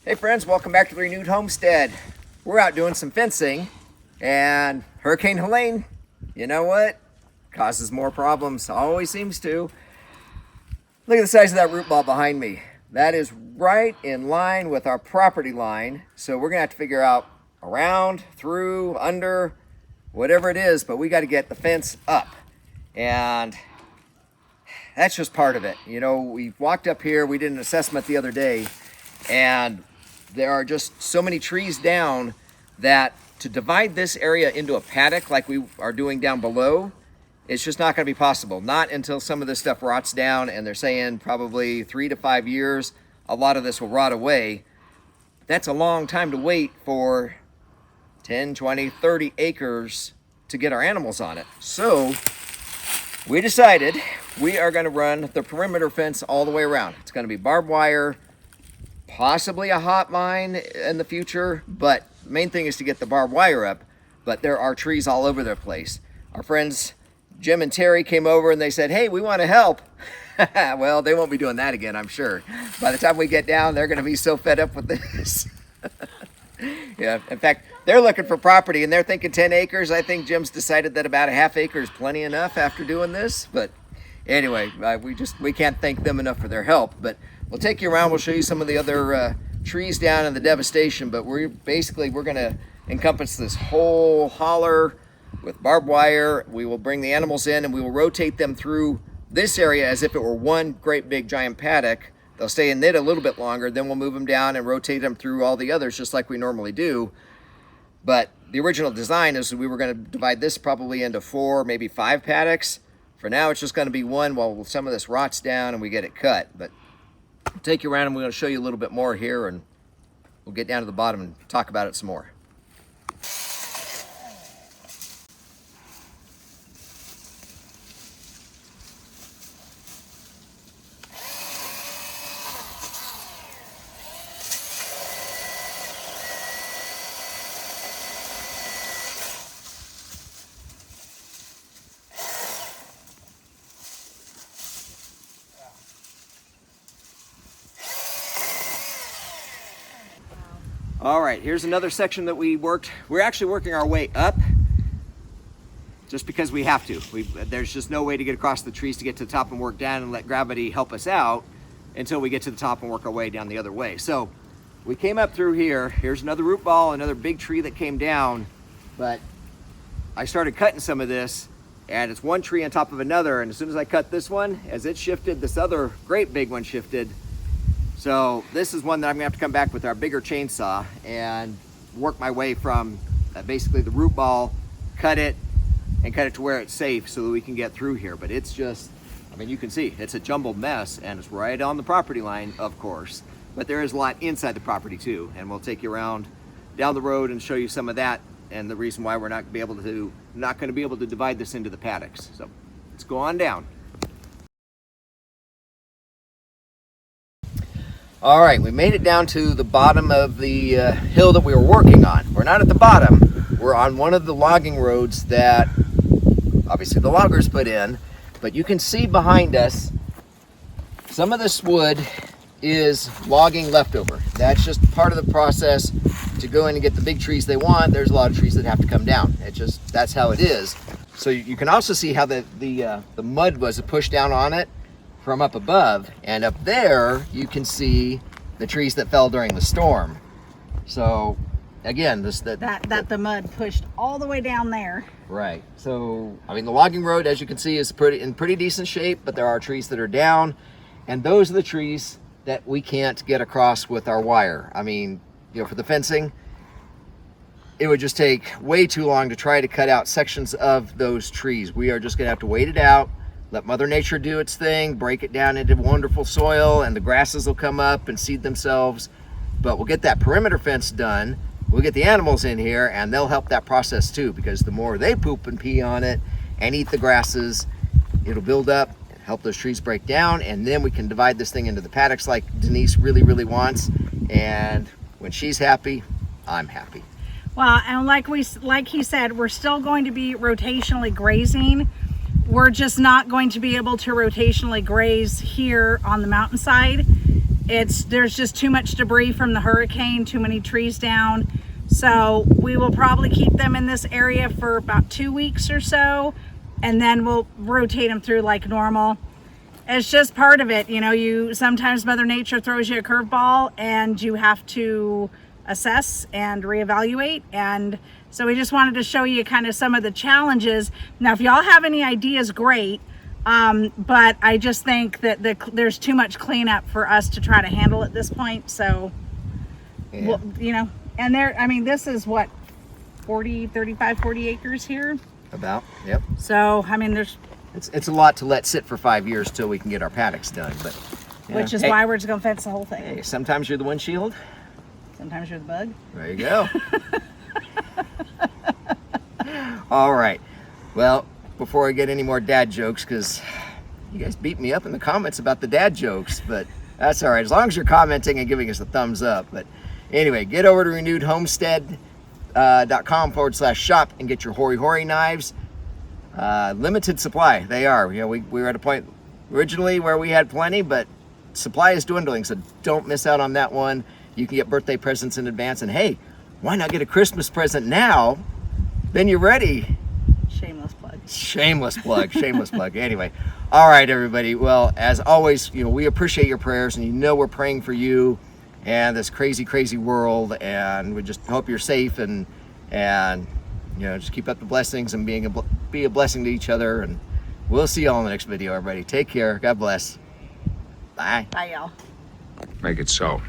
Hey friends, welcome back to the Renewed Homestead. We're out doing some fencing, and Hurricane Helene, you know what? Causes more problems, always seems to. Look at the size of that root ball behind me. That is right in line with our property line, so we're gonna have to figure out around, through, under, whatever it is, but we gotta get the fence up. And that's just part of it. You know, we walked up here, we did an assessment the other day, and there are just so many trees down that to divide this area into a paddock like we are doing down below, it's just not going to be possible. Not until some of this stuff rots down, and they're saying probably 3 to 5 years, a lot of this will rot away. That's a long time to wait for 10, 20, 30 acres to get our animals on it. So we decided we are going to run the perimeter fence all the way around. It's going to be barbed wire, possibly a hot line in the future, but the main thing is to get the barbed wire up. But there are trees all over the place. Our friends Jim and Terry came over and they said, hey, we want to help. Well, they won't be doing that again, I'm sure. By the time we get down, they're going to be so fed up with this. Yeah, in fact, they're looking for property and they're thinking 10 acres. I think Jim's decided that about a half acre is plenty enough after doing this. But anyway, we can't thank them enough for their help. But we'll take you around. We'll show you some of the other trees down and the devastation. But we're going to encompass this whole holler with barbed wire. We will bring the animals in and we will rotate them through this area as if it were one great big giant paddock. They'll stay in it a little bit longer. Then we'll move them down and rotate them through all the others just like we normally do. But the original design is we were going to divide this probably into 4, maybe 5 paddocks. For now, it's just going to be one while some of this rots down and we get it cut. But I'll take you around and we're going to show you a little bit more here, and we'll get down to the bottom and talk about it some more. All right, here's another section that we worked. We're actually working our way up just because we have to. There's just no way to get across the trees to get to the top and work down and let gravity help us out until we get to the top and work our way down the other way. So we came up through here. Here's another root ball, another big tree that came down. But I started cutting some of this, and it's one tree on top of another. And as soon as I cut this one, as it shifted, this other great big one shifted. So this is one that I'm gonna have to come back with our bigger chainsaw and work my way from basically the root ball, cut it to where it's safe so that we can get through here. But it's just, I mean, you can see it's a jumbled mess and it's right on the property line, of course, but there is a lot inside the property too. And we'll take you around down the road and show you some of that and the reason why we're not gonna be able to divide this into the paddocks. So let's go on down. All right, we made it down to the bottom of the hill that we were working on. We're not at the bottom. We're on one of the logging roads that obviously the loggers put in, but you can see behind us, some of this wood is logging leftover. That's just part of the process to go in and get the big trees they want. There's a lot of trees that have to come down. That's how it is. So you can also see how the mud was pushed down on it from up above, and up there you can see the trees that fell during the storm. So again, the mud pushed all the way down there. Right. So I mean, the logging road, as you can see, is in pretty decent shape, but there are trees that are down, and those are the trees that we can't get across with our wire. I mean, you know, for the fencing, it would just take way too long to try to cut out sections of those trees. We are just gonna have to wait it out, let Mother Nature do its thing, break it down into wonderful soil, and the grasses will come up and seed themselves. But we'll get that perimeter fence done. We'll get the animals in here, and they'll help that process too, because the more they poop and pee on it and eat the grasses, it'll build up, help those trees break down, and then we can divide this thing into the paddocks like Denise really, really wants. And when she's happy, I'm happy. Well, and like he said, we're still going to be rotationally grazing. We're just not going to be able to rotationally graze here on the mountainside there's just too much debris from the hurricane, too many trees down. So we will probably keep them in this area for about 2 weeks or so, and then we'll rotate them through like normal. It's just part of it, you know. Sometimes Mother Nature throws you a curveball and you have to assess and reevaluate. And so we just wanted to show you kind of some of the challenges. Now, if y'all have any ideas, great. But I just think that there's too much cleanup for us to try to handle at this point. So, yeah. Well, you know, and this is what, 35, 40 acres here? About, yep. So, I mean, it's a lot to let sit for 5 years till we can get our paddocks done, but which is why we're just gonna fence the whole thing. Hey, sometimes you're the windshield. Sometimes you're the bug. There you go. All right. Well, before I get any more dad jokes, because you guys beat me up in the comments about the dad jokes, but that's all right, as long as you're commenting and giving us a thumbs up. But anyway, get over to RenewedHomestead.com/shop and get your Hori Hori knives. Limited supply, they are. You know, we were at a point originally where we had plenty, but supply is dwindling, so don't miss out on that one. You can get birthday presents in advance, and hey, why not get a Christmas present now? Then you're ready. Shameless plug. Shameless plug. Shameless plug. Anyway, all right, everybody. Well, as always, you know, we appreciate your prayers, and you know we're praying for you and this crazy, crazy world, and we just hope you're safe and you know, just keep up the blessings and be a blessing to each other. And we'll see y'all in the next video, everybody. Take care. God bless. Bye. Bye, y'all. Make it so.